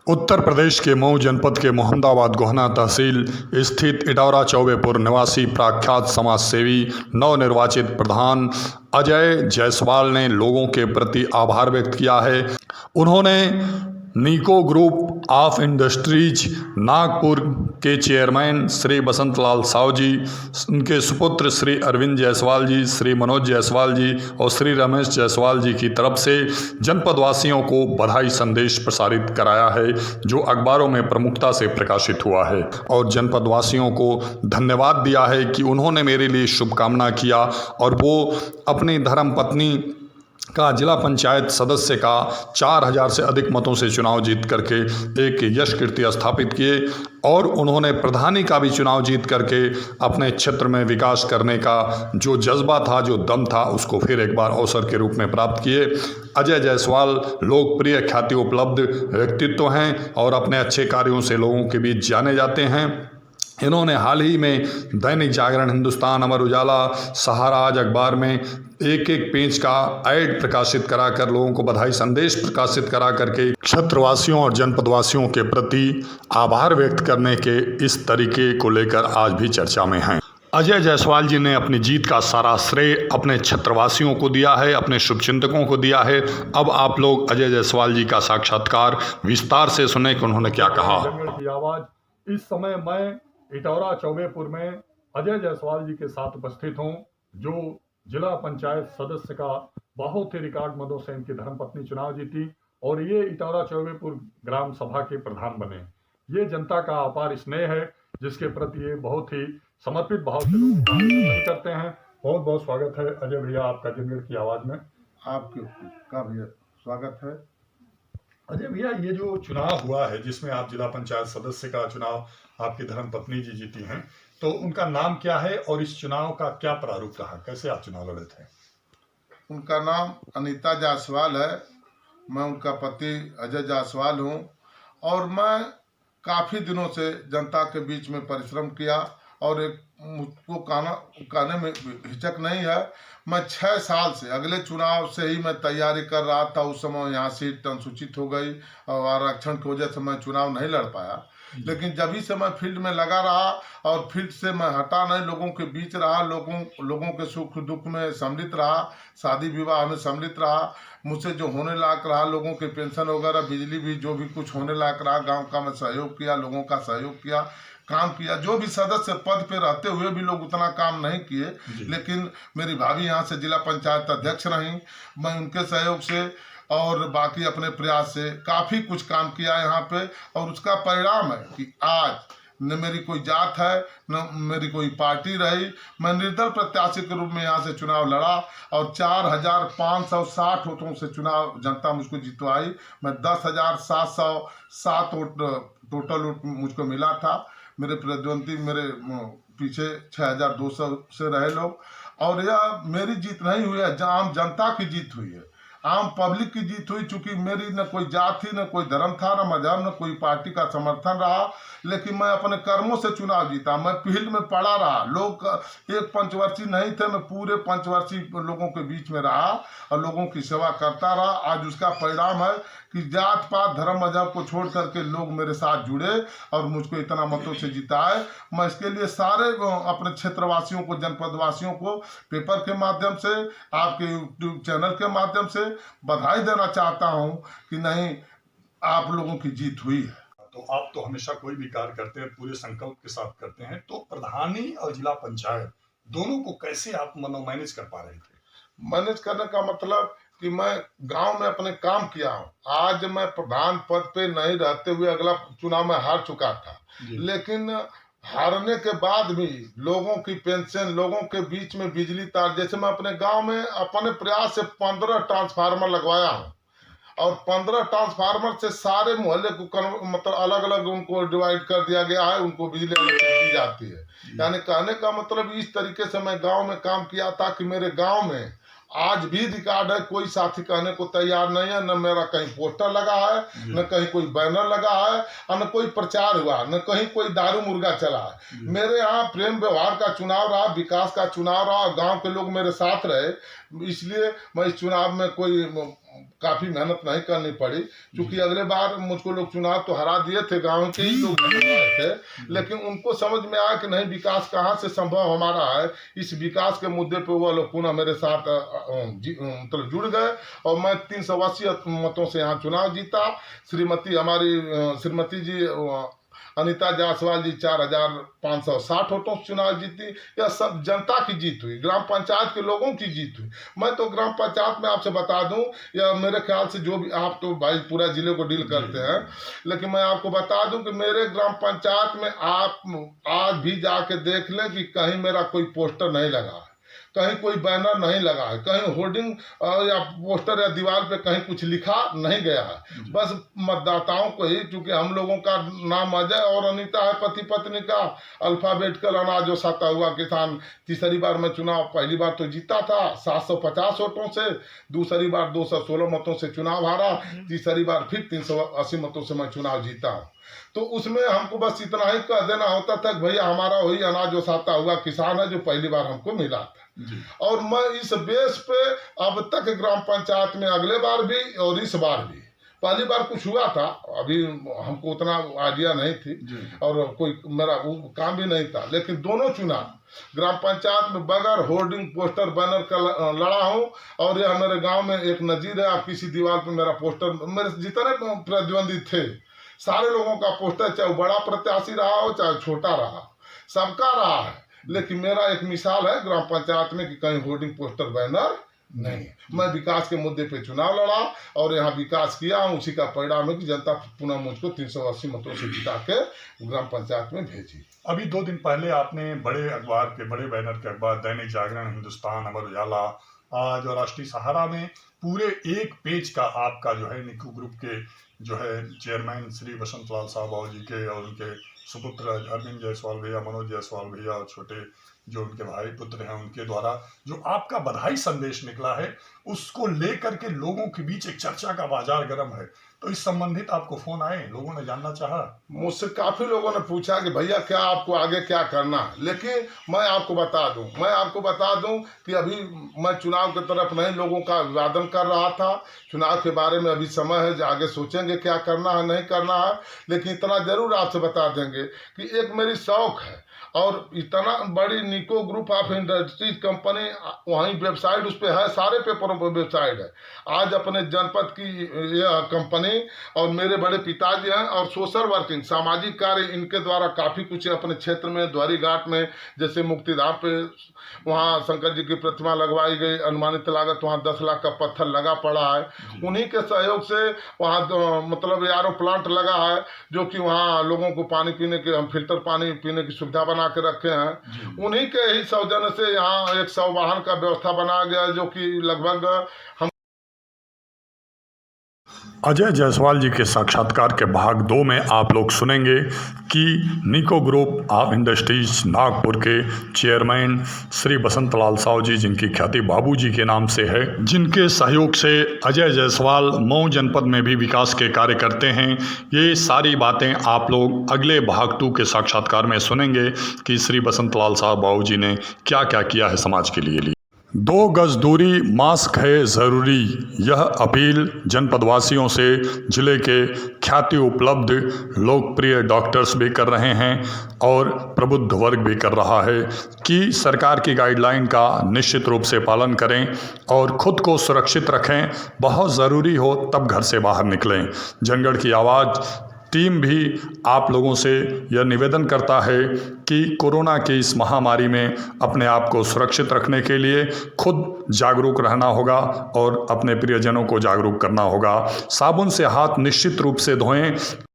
उत्तर प्रदेश के मऊ जनपद के मोहम्मदाबाद गोहना तहसील स्थित इटौरा चौबेपुर निवासी प्रख्यात समाज सेवी नवनिर्वाचित प्रधान अजय जायसवाल ने लोगों के प्रति आभार व्यक्त किया है। उन्होंने नीको ग्रुप ऑफ इंडस्ट्रीज नागपुर के चेयरमैन श्री बसंत लाल साव जी, उनके सुपुत्र श्री अरविंद जायसवाल जी, श्री मनोज जायसवाल जी और श्री रमेश जायसवाल जी की तरफ से जनपद वासियों को बधाई संदेश प्रसारित कराया है, जो अखबारों में प्रमुखता से प्रकाशित हुआ है। और जनपद वासियों को धन्यवाद दिया है कि उन्होंने मेरे लिए शुभकामना किया और वो अपनी धर्मपत्नी का जिला पंचायत सदस्य का 4000 से अधिक मतों से चुनाव जीत करके एक यश कीर्ति स्थापित किए और उन्होंने प्रधानी का भी चुनाव जीत करके अपने क्षेत्र में विकास करने का जो जज्बा था, जो दम था, उसको फिर एक बार अवसर के रूप में प्राप्त किए। अजय जायसवाल लोकप्रिय ख्याति उपलब्ध व्यक्तित्व हैं और अपने अच्छे कार्यों से लोगों के बीच जाने जाते हैं। इन्होंने हाल ही में दैनिक जागरण, हिंदुस्तान, अमर उजाला, सहारा आज अखबार में एक पेज का ऐड प्रकाशित कराकर लोगों को बधाई संदेश प्रकाशित करा करके क्षेत्रवासियों और जनपदवासियों के प्रति आभार व्यक्त करने के इस तरीके को लेकर आज भी चर्चा में हैं। अजय जायसवाल जी ने अपनी जीत का सारा श्रेय अपने क्षेत्रवासियों को दिया है, अपने शुभचिंतकों को दिया है। अब आप लोग अजय जायसवाल जी का साक्षात्कार विस्तार से सुने कि उन्होंने क्या कहा। की आवाज। इस समय मैं इटौरा चौबेपुर में अजय जायसवाल जी के साथ उपस्थित हूं, जो जिला पंचायत सदस्य का बहुत ही रिकॉर्ड मतों से इनकी धर्मपत्नी चुनाव जीती और ये इटौरा चौबेपुर ग्राम सभा के प्रधान बने। ये जनता का अपार स्नेह है, जिसके प्रति ये बहुत ही समर्पित भाव से लोग करते हैं। बहुत बहुत स्वागत है अजय भैया आपका जनगण की आवाज में। आपका भी स्वागत है। अजय भैया, ये जो चुनाव हुआ है जिसमें आप जिला पंचायत सदस्य का चुनाव आपकी धर्मपत्नी जी जीती हैं, तो उनका नाम क्या है और इस चुनाव का क्या प्रारूप रहा, कैसे आप चुनाव लड़े थे? उनका नाम अनीता जायसवाल है। मैं उनका पति अजय जायसवाल हूँ और मैं काफ़ी दिनों से जनता के बीच में परिश्रम किया और एक मुझको कहने में हिचक नहीं है। मैं 6 साल से, अगले चुनाव से ही मैं तैयारी कर रहा था। उस समय यहाँ सीट अनुसूचित हो गई और आरक्षण की वजह से मैं चुनाव नहीं लड़ पाया, लेकिन जब से मैं फील्ड में लगा रहा और फील्ड से मैं हटा नहीं, लोगों के बीच रहा, लोगों के सुख दुख में सम्मिलित रहा, शादी विवाह में सम्मिलित रहा। मुझसे जो होने लायक रहा, लोगों के पेंशन वगैरह, बिजली भी जो भी कुछ होने लायक रहा, गांव का मैं सहयोग किया, लोगों का सहयोग किया, काम किया। जो भी सदस्य पद पे रहते हुए भी लोग उतना काम नहीं किए, लेकिन मेरी भाभी यहाँ से जिला पंचायत अध्यक्ष रहीं। मैं उनके सहयोग से और बाकी अपने प्रयास से काफ़ी कुछ काम किया यहाँ पे, और उसका परिणाम है कि आज न मेरी कोई जात है न मेरी कोई पार्टी रही। मैं निर्दल प्रत्याशी के रूप में यहाँ से चुनाव लड़ा और 4560 वोटों से चुनाव जनता मुझको जितवाई। मैं 10,707 वोट टोटल वोट मुझको मिला था। मेरे प्रतिद्वंदी मेरे पीछे 6200 से रहे लोग, और यह मेरी जीत नहीं हुई है, आम जनता की जीत हुई है, आम पब्लिक की जीत हुई। चूंकि मेरी न कोई जात थी, न कोई धर्म था, न मजहब, न कोई पार्टी का समर्थन रहा, लेकिन मैं अपने कर्मों से चुनाव जीता। मैं फील्ड में पड़ा रहा, लोग एक पंचवर्षीय नहीं थे, मैं पूरे पंचवर्षीय लोगों के बीच में रहा और लोगों की सेवा करता रहा। आज उसका परिणाम है कि जात पात धर्म मजहब को छोड़ करके लोग मेरे साथ जुड़े और मुझको इतना मतों से जिताए। मैं इसके लिए सारे अपने क्षेत्रवासियों को, जनपदवासियों को पेपर के माध्यम से, आपके यूट्यूब चैनल के माध्यम से बधाई देना चाहता हूं कि नहीं, आप लोगों की जीत हुई है। तो आप तो हमेशा कोई भी कार्य करते हैं पूरे संकल्प के साथ करते हैं, तो प्रधानी और जिला पंचायत दोनों को कैसे आप मैनेज कर पा रहे थे? मैनेज करने का मतलब कि मैं गांव में अपने काम किया हूं। आज मैं प्रधान पद पे नहीं रहते हुए अगला चुनाव में हार चुका था, लेकिन हारने के बाद भी लोगों की पेंशन, लोगों के बीच में बिजली तार, जैसे मैं अपने गांव में अपने प्रयास से 15 ट्रांसफार्मर लगवाया हूं और 15 ट्रांसफार्मर से सारे मोहल्ले को मतलब अलग अलग उनको डिवाइड कर दिया गया है, उनको बिजली अलग से दी जाती है। यानी कहने का मतलब इस तरीके से मैं गांव में काम किया था कि मेरे गांव में आज भी रिकॉर्ड है, कोई साथी कहने को तैयार नहीं है, न मेरा कहीं पोस्टर लगा है, न कहीं कोई बैनर लगा है, और न कोई प्रचार हुआ, न कहीं कोई दारू मुर्गा चला है। मेरे यहाँ प्रेम व्यवहार का चुनाव रहा, विकास का चुनाव रहा, गांव के लोग मेरे साथ रहे। इसलिए मैं इस चुनाव में कोई काफ़ी मेहनत नहीं करनी पड़ी, क्योंकि अगले बार मुझको लोग चुनाव तो हरा दिए थे, गांव के ही लोग हराए थे, लेकिन उनको समझ में आया कि नहीं विकास कहाँ से संभव हमारा है। इस विकास के मुद्दे पे वो लोग पुनः मेरे साथ मतलब जुड़ गए और मैं 380 मतों से यहाँ चुनाव जीता। श्रीमती जी अनीता जायसवाल जी 4560 वोटों से चुनाव जीती। यह सब जनता की जीत हुई, ग्राम पंचायत के लोगों की जीत हुई। मैं तो ग्राम पंचायत में आपसे बता दूं, या मेरे ख्याल से जो भी आप तो भाई पूरा जिले को डील करते हैं, लेकिन मैं आपको बता दूं कि मेरे ग्राम पंचायत में आप आज भी जाके देख लें कि कहीं मेरा कोई पोस्टर नहीं लगा है, कहीं कोई बैनर नहीं लगा है, कहीं होर्डिंग या पोस्टर या दीवार पे कहीं कुछ लिखा नहीं गया है। बस मतदाताओं को ही, क्योंकि हम लोगों का नाम अजय और अनीता है, पति पत्नी का, अल्फाबेटिकल अनाज सता हुआ किसान। तीसरी बार मैं चुनाव पहली बार तो जीता था 750 वोटों से, दूसरी बार 216 मतों से चुनाव हारा, तीसरी बार फिर 380 मतों से मैं चुनाव जीता हूँ। तो उसमें हमको बस इतना ही कह देना होता था कि भैया हमारा वही अनाज सता हुआ किसान है जो पहली बार हमको मिला था। और मैं इस बेस पे अब तक ग्राम पंचायत में अगले बार भी और इस बार भी, पहली बार कुछ हुआ था, अभी हमको उतना आइडिया नहीं थी और कोई मेरा वो काम भी नहीं था, लेकिन दोनों चुनाव ग्राम पंचायत में बगैर होर्डिंग पोस्टर बैनर का लड़ा हूँ। और यह मेरे गांव में एक नजीर है, आप किसी दीवार पे मेरा पोस्टर, मेरे जितने प्रतिद्वंदी थे सारे लोगों का पोस्टर, चाहे बड़ा प्रत्याशी रहा हो चाहे छोटा रहा, सबका रहा है, लेकिन मेरा एक मिसाल है ग्राम पंचायत में कि कहीं होर्डिंग पोस्टर बैनर नहीं। मैं विकास के मुद्दे पे चुनाव लड़ा और यहाँ विकास किया हूँ, उसी का परिणाम है कि जनता पुनः मुझको 380 मतों से जिता के ग्राम पंचायत में भेजी। अभी 2 दिन पहले आपने बड़े अखबार के, बड़े बैनर के अखबार दैनिक जागरण, हिंदुस्तान, अमर उजाला, आज और राष्ट्रीय सहारा में पूरे एक पेज का आपका जो है निको ग्रुप के जो है चेयरमैन श्री बसंत लाल साहब बाबू जी के और उनके सुपुत्र अरविंद जायसवाल भैया, मनोज जायसवाल भैया और छोटे जो उनके भाई पुत्र हैं उनके द्वारा जो आपका बधाई संदेश निकला है, उसको लेकर के लोगों के बीच एक चर्चा का बाजार गर्म है। तो इस संबंधित आपको फोन आए, लोगों ने जानना चाहा, मुझसे काफी लोगों ने पूछा कि भैया क्या आपको आगे क्या करना है, लेकिन मैं आपको बता दूं कि अभी मैं चुनाव की तरफ नहीं लोगों का अभिवादन कर रहा था। चुनाव के बारे में अभी समय है, आगे सोचेंगे क्या करना है नहीं करना है, लेकिन इतना जरूर आपसे बता देंगे कि एक मेरी शौक है और इतना बड़ी निको ग्रुप ऑफ इंडस्ट्रीज कंपनी, वहीं वेबसाइट उस पर है, सारे पेपरों पर वेबसाइट है। आज अपने जनपद की यह कंपनी और मेरे बड़े पिताजी हैं और सोशल वर्किंग, सामाजिक कार्य इनके द्वारा काफ़ी कुछ अपने क्षेत्र में, द्वारी घाट में, जैसे मुक्तिधाम पे वहाँ शंकर जी की प्रतिमा लगवाई गई, अनुमानित लागत वहाँ 10 लाख का पत्थर लगा पड़ा है। उन्हीं के सहयोग से वहाँ मतलब आरओ प्लांट लगा है, जो कि वहाँ लोगों को पानी पीने के, हम फिल्टर पानी पीने की सुविधा बना के रखे हैं। उन्हीं के ही सौजन्य से यहाँ एक 100 वाहन का व्यवस्था बनाया गया, जो कि लगभग हम अजय जायसवाल जी के साक्षात्कार के भाग 2 में आप लोग सुनेंगे कि निको ग्रुप ऑफ इंडस्ट्रीज नागपुर के चेयरमैन श्री बसंत लाल साहू जी, जिनकी ख्याति बाबू जी के नाम से है, जिनके सहयोग से अजय जायसवाल मऊ जनपद में भी विकास के कार्य करते हैं। ये सारी बातें आप लोग अगले भाग 2 के साक्षात्कार में सुनेंगे कि श्री बसंत लाल साहब बाबू जी ने क्या क्या किया है समाज के लिए। 2 गज दूरी, मास्क है ज़रूरी, यह अपील जनपदवासियों से जिले के ख्याति उपलब्ध लोकप्रिय डॉक्टर्स भी कर रहे हैं और प्रबुद्ध वर्ग भी कर रहा है कि सरकार की गाइडलाइन का निश्चित रूप से पालन करें और ख़ुद को सुरक्षित रखें। बहुत ज़रूरी हो तब घर से बाहर निकलें। जनगढ़ की आवाज़ टीम भी आप लोगों से यह निवेदन करता है कि कोरोना की इस महामारी में अपने आप को सुरक्षित रखने के लिए खुद जागरूक रहना होगा और अपने प्रियजनों को जागरूक करना होगा। साबुन से हाथ निश्चित रूप से धोएं।